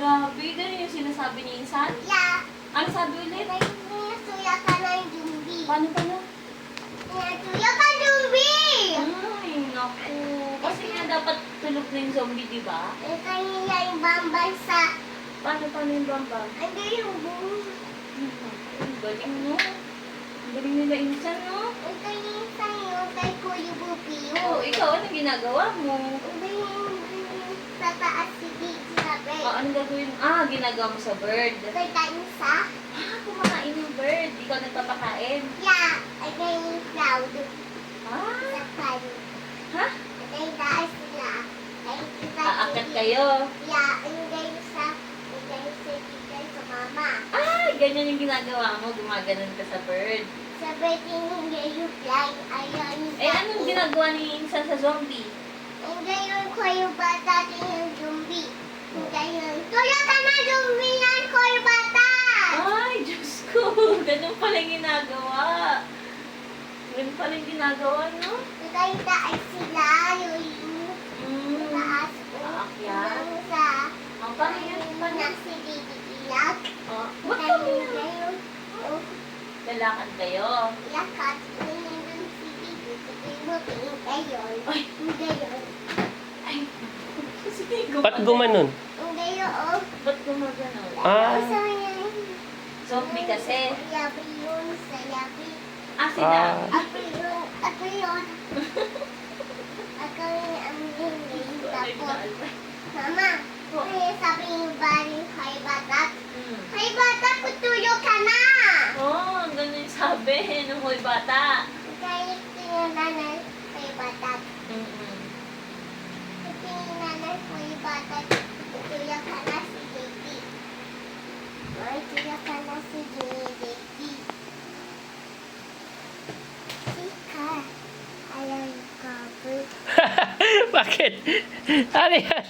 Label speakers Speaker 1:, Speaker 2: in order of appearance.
Speaker 1: Grabe, ganun yung sinasabi ni Insan?
Speaker 2: Yeah.
Speaker 1: Ano sabi ulit?
Speaker 2: Nasuya ka ng zombie.
Speaker 1: Paano pala?
Speaker 2: Nasuya ka zombie!
Speaker 1: Ay, naku. Kasi nga dapat tulog na yung zombie, di ba?
Speaker 2: Kanina yung bambansa.
Speaker 1: Paano yung bambang?
Speaker 2: Ano yung buong?
Speaker 1: Ang galing, no? Ang galing nila Insan, no?
Speaker 2: Kanina sa'yo kay Kuya Bupiyo.
Speaker 1: Oh, ikaw, anong ginagawa mo?
Speaker 2: Sa taas si sabi.
Speaker 1: Anong gagawin? Ginagawa mo sa bird.
Speaker 2: Kay Tansa.
Speaker 1: Kumakain yung bird. Ikaw nagpapakain.
Speaker 2: Yeah. Ay kay Cloud.
Speaker 1: Ah,
Speaker 2: Sa pan.
Speaker 1: ha?
Speaker 2: Kay taas sila.
Speaker 1: Aakyat kayo.
Speaker 2: Yeah. Sa mama.
Speaker 1: Ganyan yung ginagawa mo. Gumaganon ka sa bird.
Speaker 2: Sabi hindi yung fly. Ayaw yung
Speaker 1: Anong ginagawa ni Insan sa zombie?
Speaker 2: Hindi yung Kuya Bata yung zombie. Hindi yung tulad ka na zombie ng Kuya Bata.
Speaker 1: Ay, Diyos ko. Ganun pala yung ginagawa. Ganun pala yung ginagawa, no?
Speaker 2: Kay taas sila. Yung taas.
Speaker 1: Aakyat.
Speaker 2: Yung sa
Speaker 1: Paano yan? Paano?
Speaker 2: si Didi Iyak.
Speaker 1: Ba't kami na? Lalakad kayo.
Speaker 2: Lakat. Yung si Didi. Tingin ngayon.
Speaker 1: Ay.
Speaker 2: Ngayon.
Speaker 1: Ay. Sige,
Speaker 3: Ba't gumanon?
Speaker 2: Ngayon.
Speaker 1: Ba't gumaganon?
Speaker 2: So yan.
Speaker 1: Zombie kasi.
Speaker 2: Yabi yun sa yabi.
Speaker 1: Sila.
Speaker 2: Ako yun. Ako yun. Ako yung aming tapos. Mama, kaya sabi yung baling kay Batak. Kay Batak, kutulog ka na!
Speaker 1: Ganun yung sabi ng hoy bata.
Speaker 2: Kaya yung nanay kay Batak.
Speaker 1: Mm-mm.
Speaker 2: Kasi yung nanay kay Batak, kutulog ka na si Jeki. Kutulog ka na si Jeki. Sika, ayaw yung cover.
Speaker 3: Bakit? Ano yan?